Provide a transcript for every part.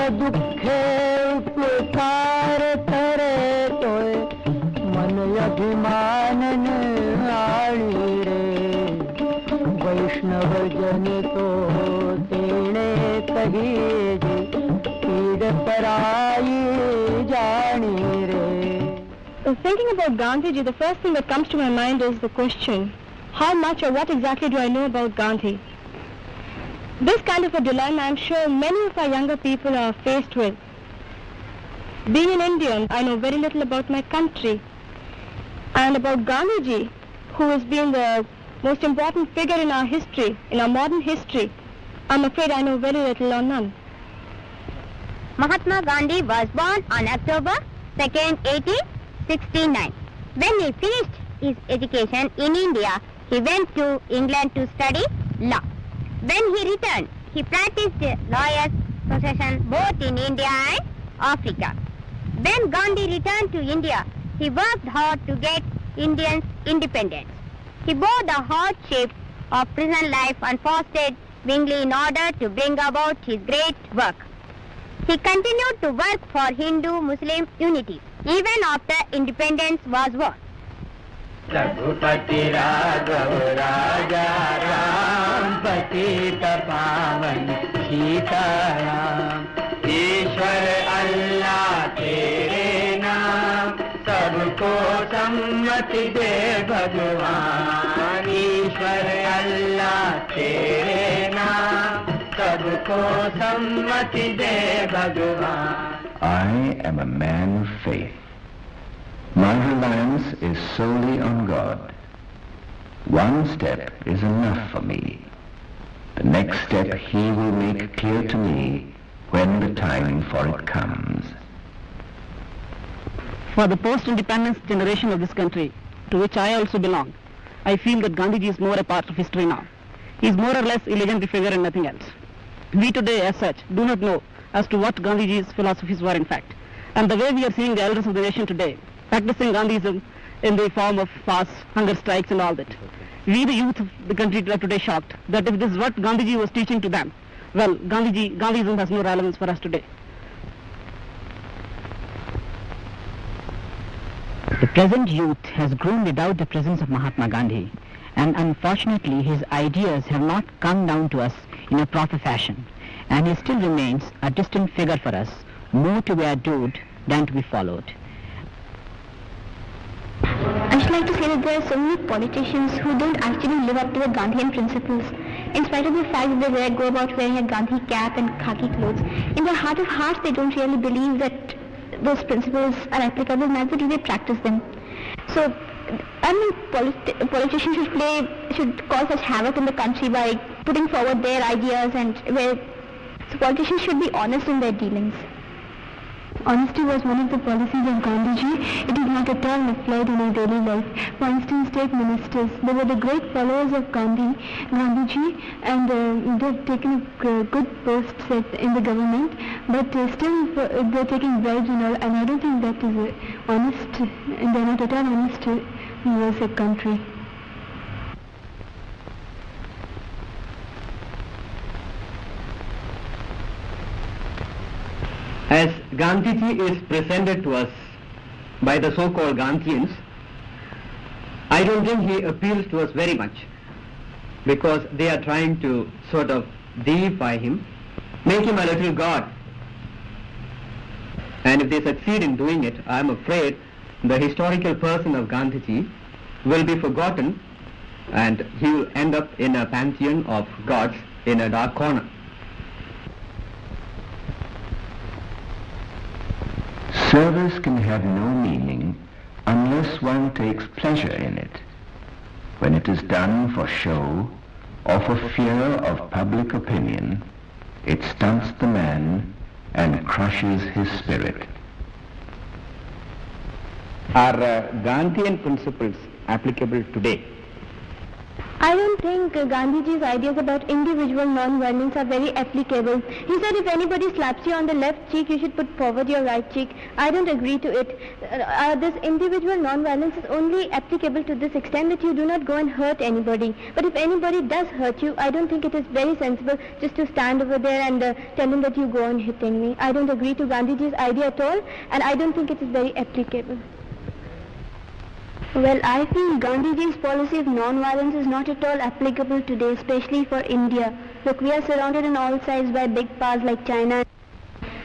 दुखे उपकार करे तोय मन अभिमान आळी रे वैष्णव जन तो तेणे कही पीड़ पराई जानी रे. Thinking about Gandhiji, the first thing that comes to my mind is the question, how much or what exactly do I know about Gandhi? This kind of a dilemma I'm sure many of our younger people are faced with. Being an Indian, I know very little about my country. And about Gandhiji, who has been the most important figure in our history, in our modern history, I'm afraid I know very little or none. Mahatma Gandhi was born on October 2nd, 1869. When he finished his education in India, he went to England to study law. When he returned, he practiced lawyer's profession both in India and Africa. When Gandhi returned to India, he worked hard to get Indians independence. He bore the hardship of prison life and fasted willingly in order to bring about his great work. He continued to work for Hindu-Muslim unity even after independence was won. Raghupati Raghav राजा राम पतित पावन सीताराम ईश्वर अल्लाह तेरे नाम सबको सम्मति दे भगवान ईश्वर अल्लाह तेरे नाम सबको सम्मति दे भगवान. I am a man of faith. My reliance is solely on God. One step is enough for me. The next step He will make clear to me when the time for it comes. For the post-independence generation of this country, to which I also belong, I feel that Gandhiji is more a part of history now. He is more or less a legendary figure and nothing else. We today, as such, do not know as to what Gandhiji's philosophies were in fact. And the way we are seeing the elders of the nation today, practicing Gandhism in the form of fasts, hunger strikes and all that. We, the youth of the country, are today shocked that if this is what Gandhiji was teaching to them, well, Gandhism has no relevance for us today. The present youth has grown without the presence of Mahatma Gandhi, and unfortunately his ideas have not come down to us in a proper fashion, and he still remains a distant figure for us, more to be adored than to be followed. I should like to say that there are so many politicians who don't actually live up to the Gandhian principles. In spite of the fact that they go about wearing a Gandhi cap and khaki clothes, in their heart of hearts they don't really believe that those principles are applicable, neither do they practice them. So, I mean, politicians should cause such havoc in the country by putting forward their ideas, and so politicians should be honest in their dealings. Honesty was one of the policies of Gandhiji. It is not at all applied in our daily life. For instance, take ministers. They were the great followers of Gandhiji, and they've taken good posts in the government, but still they're taking bribes and all, and I don't think that is honest, and they're not at all honest towards a country. As Gandhiji is presented to us by the so-called Gandhians, I don't think he appeals to us very much, because they are trying to sort of deify him, make him a little god. And if they succeed in doing it, I am afraid the historical person of Gandhiji will be forgotten, and he will end up in a pantheon of gods in a dark corner. Service can have no meaning unless one takes pleasure in it. When it is done for show or for fear of public opinion, it stunts the man and crushes his spirit. Are Gandhian principles applicable today? I don't think Gandhiji's ideas about individual non-violence are very applicable. He said if anybody slaps you on the left cheek, you should put forward your right cheek. I don't agree to it. This individual non-violence is only applicable to this extent that you do not go and hurt anybody. But if anybody does hurt you, I don't think it is very sensible just to stand over there and tell him that you go on hitting me. I don't agree to Gandhiji's idea at all, and I don't think it is very applicable. Well, I feel Gandhiji's policy of non-violence is not at all applicable today, especially for India. Look, we are surrounded on all sides by big powers like China,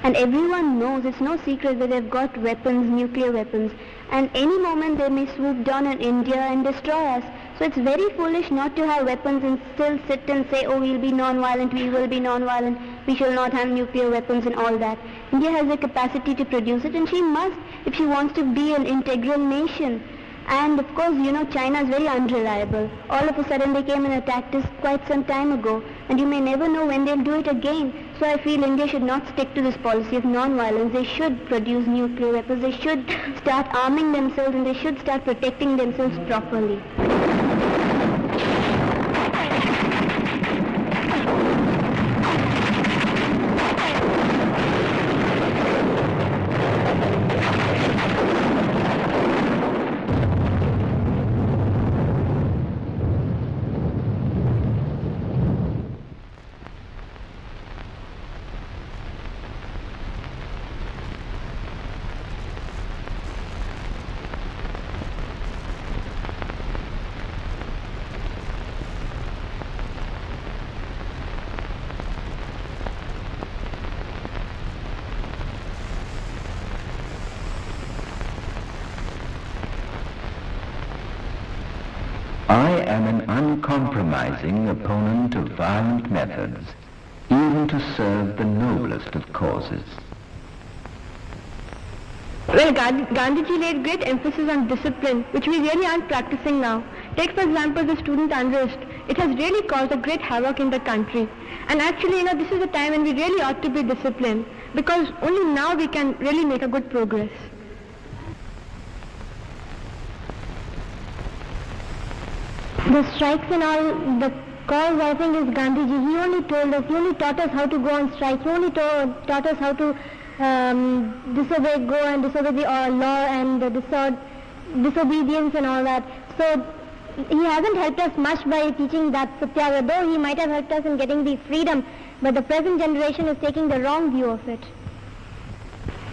and everyone knows, it's no secret that they've got weapons, nuclear weapons, and any moment they may swoop down on India and destroy us. So it's very foolish not to have weapons and still sit and say, oh, we'll be non-violent, we will be non-violent, we shall not have nuclear weapons and all that. India has the capacity to produce it, and she must if she wants to be an integral nation. And of course, you know, China is very unreliable. All of a sudden they came and attacked us quite some time ago, and you may never know when they'll do it again. So I feel India should not stick to this policy of non-violence. They should produce nuclear weapons, they should start arming themselves, and they should start protecting themselves properly. I am an uncompromising opponent of violent methods, even to serve the noblest of causes. Well, Gandhiji laid great emphasis on discipline, which we really aren't practicing now. Take, for example, the student unrest. It has really caused a great havoc in the country. And actually, you know, this is a time when we really ought to be disciplined, because only now we can really make a good progress. The strikes and all, the cause I think is Gandhiji. He only told us, he only taught us how to go on strike. He only taught us how to go and disobey the law and disobedience and all that. So he hasn't helped us much by teaching that satyagraha, though he might have helped us in getting the freedom, but the present generation is taking the wrong view of it.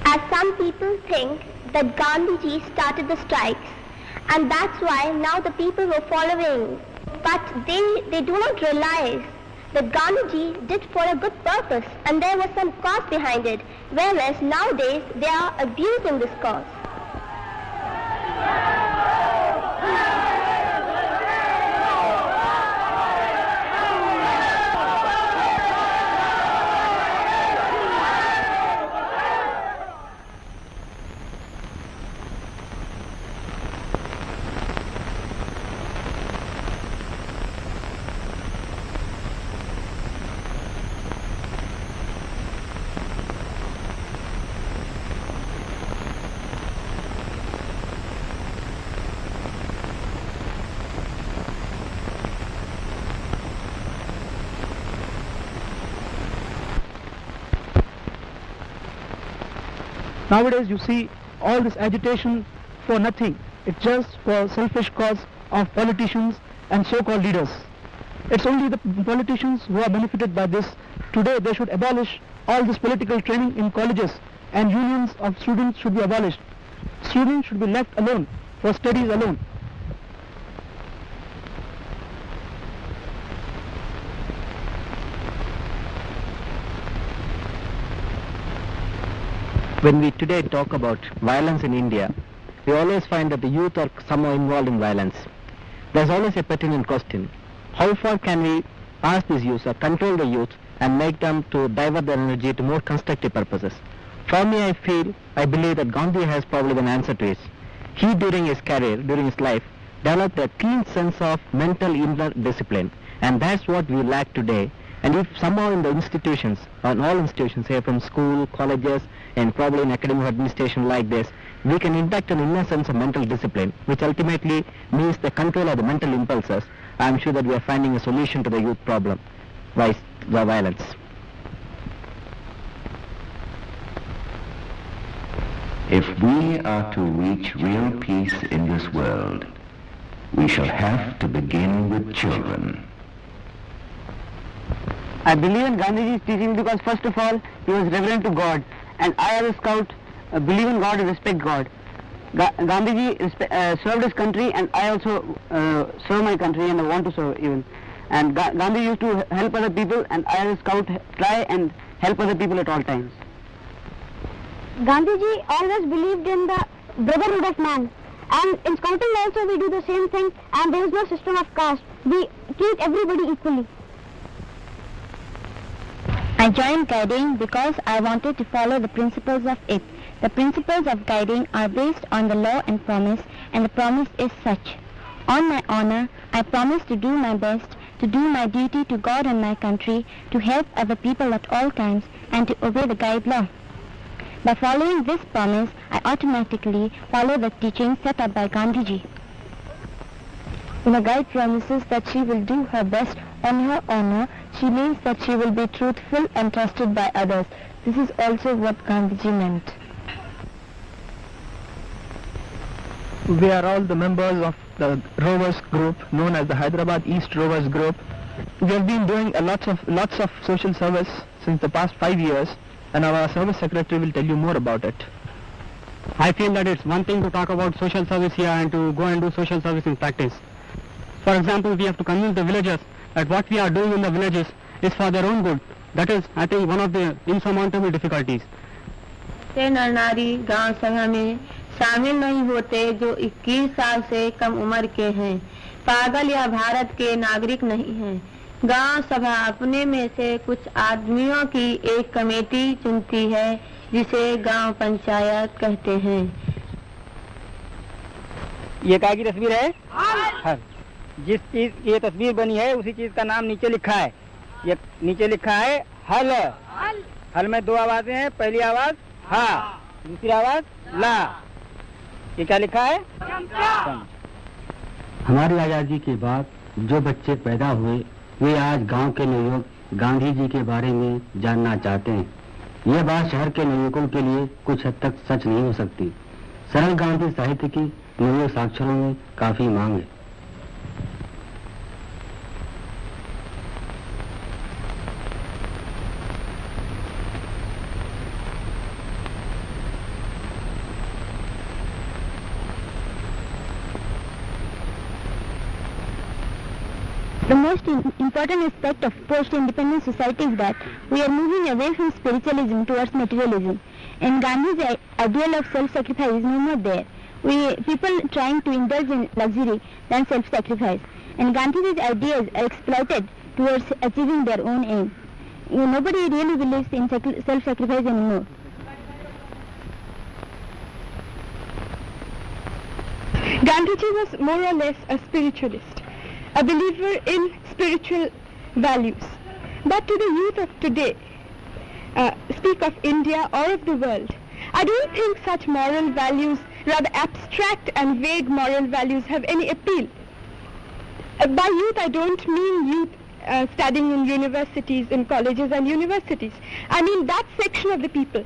As some people think that Gandhiji started the strikes, and that's why now the people were following. But they do not realize that Gandhiji did for a good purpose, and there was some cause behind it, whereas nowadays they are abusing this cause. Nowadays you see all this agitation for nothing. It's just for selfish cause of politicians and so-called leaders. It's only the politicians who are benefited by this. Today they should abolish all this political training in colleges, and unions of students should be abolished. Students should be left alone for studies alone. When we today talk about violence in India, we always find that the youth are somehow involved in violence. There's always a pertinent question. How far can we ask these youth or control the youth and make them to divert their energy to more constructive purposes? For me, I believe that Gandhi has probably an answer to it. He, during his career, during his life, developed a keen sense of mental inner discipline, and that's what we lack today. And if somehow in the institutions, on all institutions, say from school, colleges, and probably in academic administration like this, we can induct an inner sense of mental discipline, which ultimately means the control of the mental impulses, I'm sure that we are finding a solution to the youth problem, the violence. If we are to reach real peace in this world, we shall have to begin with children. I believe in Gandhiji's teaching because first of all, he was reverent to God, and I as a scout believe in God and respect God. Gandhiji served his country, and I also serve my country, and I want to serve even. And Gandhi used to help other people, and I as a scout try and help other people at all times. Gandhiji always believed in the brotherhood of man, and in scouting also we do the same thing, and there is no system of caste. We treat everybody equally. I joined guiding because I wanted to follow the principles of it. The principles of guiding are based on the law and promise, and the promise is such. On my honor, I promise to do my best, to do my duty to God and my country, to help other people at all times, and to obey the guide law. By following this promise, I automatically follow the teaching set up by Gandhiji. When a guide promises that she will do her best on her honor, she means that she will be truthful and trusted by others. This is also what Gandhiji meant. We are all the members of the Rovers group known as the Hyderabad East Rovers group. We have been doing lots of social service since the past 5 years, and our service secretary will tell you more about it. I feel that it's one thing to talk about social service here and to go and do social service in practice. For example, we have to convince the villagers that what we are doing in the villages is for their own good. That is, I think, one of the insurmountable difficulties. नर नारी गांव संघ में शामिल नहीं होते जो 21 साल से कम उम्र के हैं, पागल या भारत के नागरिक नहीं हैं। गांव सभा अपने में से कुछ आदमियों की एक कमेटी चुनती है जिसे गांव पंचायत कहते हैं। ये काय की तस्वीर है? हल। जिस चीज की ये तस्वीर बनी है उसी चीज का नाम नीचे लिखा है। ये नीचे लिखा है हल। हल में 2 आवाजें हैं, पहली आवाज हा, दूसरी आवाज ला। ये क्या लिखा है? हमारी आजादी के बाद जो बच्चे पैदा हुए वे आज गांव के नवयुवक गांधी जी के बारे में जानना चाहते हैं। यह बात शहर के नवयुवकों के लिए कुछ हद तक सच नहीं हो सकती। सरल गांधी साहित्य की नवयुवक साक्षरों में काफी मांग है। The most important aspect of post-independent society is that we are moving away from spiritualism towards materialism. And Gandhi's ideal of self-sacrifice is no more there. People trying to indulge in luxury than self-sacrifice. And Gandhi's ideas are exploited towards achieving their own aim. Nobody really believes in self-sacrifice anymore. Gandhiji was more or less a spiritualist, a believer in spiritual values. But to the youth of today, speak of India or of the world, I don't think such moral values, rather abstract and vague moral values, have any appeal. By youth, I don't mean youth studying in universities, in colleges and universities. I mean that section of the people.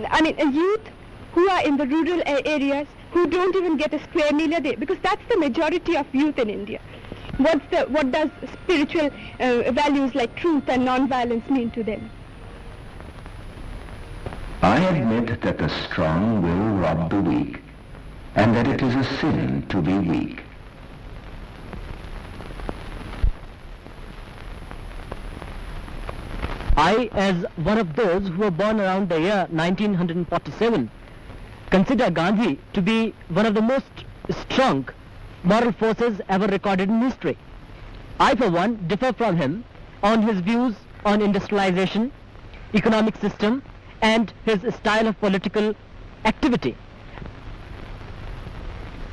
I mean a youth who are in the rural areas, who don't even get a square meal a day, because that's the majority of youth in India. What does spiritual values like truth and non-violence mean to them? I admit that the strong will rob the weak, and that it is a sin to be weak. I, as one of those who were born around the year 1947, consider Gandhi to be one of the most strong moral forces ever recorded in history. I, for one, differ from him on his views on industrialization, economic system, and his style of political activity.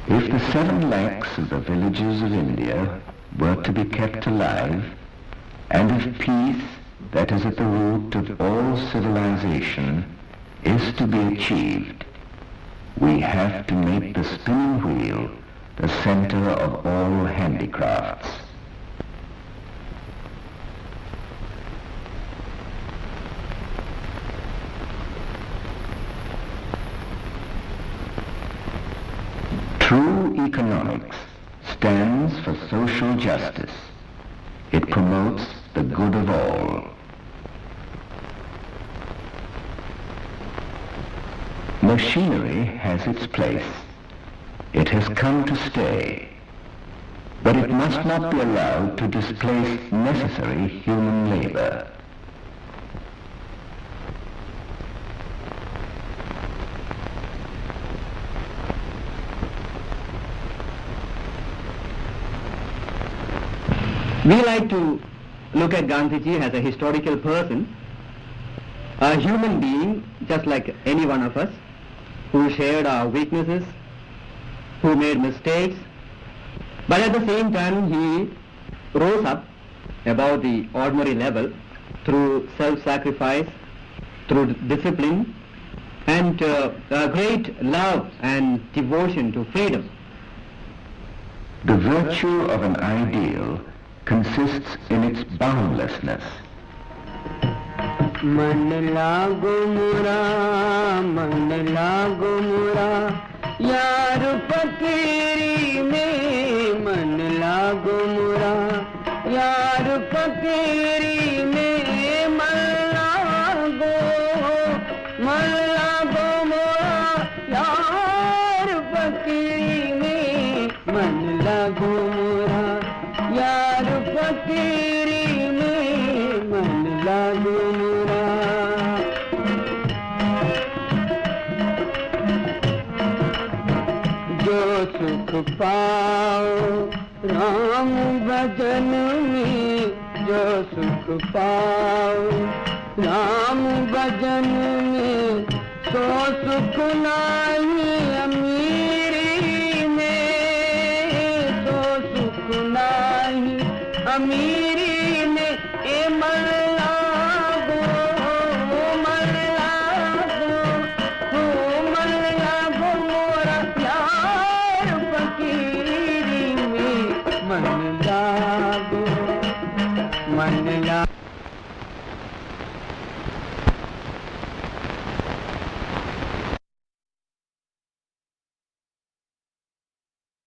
If the 7 lakhs of the villages of India were to be kept alive, and if peace, that is at the root of all civilization, is to be achieved, we have to make the spinning wheel the center of all handicrafts. True economics stands for social justice. It promotes the good of all. Machinery has its place. It has come to stay. But it must not be allowed to displace necessary human labor. We like to look at Gandhiji as a historical person, a human being just like any one of us, who shared our weaknesses, who made mistakes, but at the same time he rose up above the ordinary level through self-sacrifice, through discipline, and a great love and devotion to freedom. The virtue of an ideal consists in its boundlessness. मन लागो मुरा यार फकीरी में मन लागो मुरा यार फकीरी में मन लागो मुरा यार फकीरी में मन लागो मुरा यार फकीरी में मन लागो मुरा जो सुख पाओ राम भजन में जो सुख पाओ राम भजन में सो सुख नाही अमीरी में सो सुख नाही अमीरी में ए मन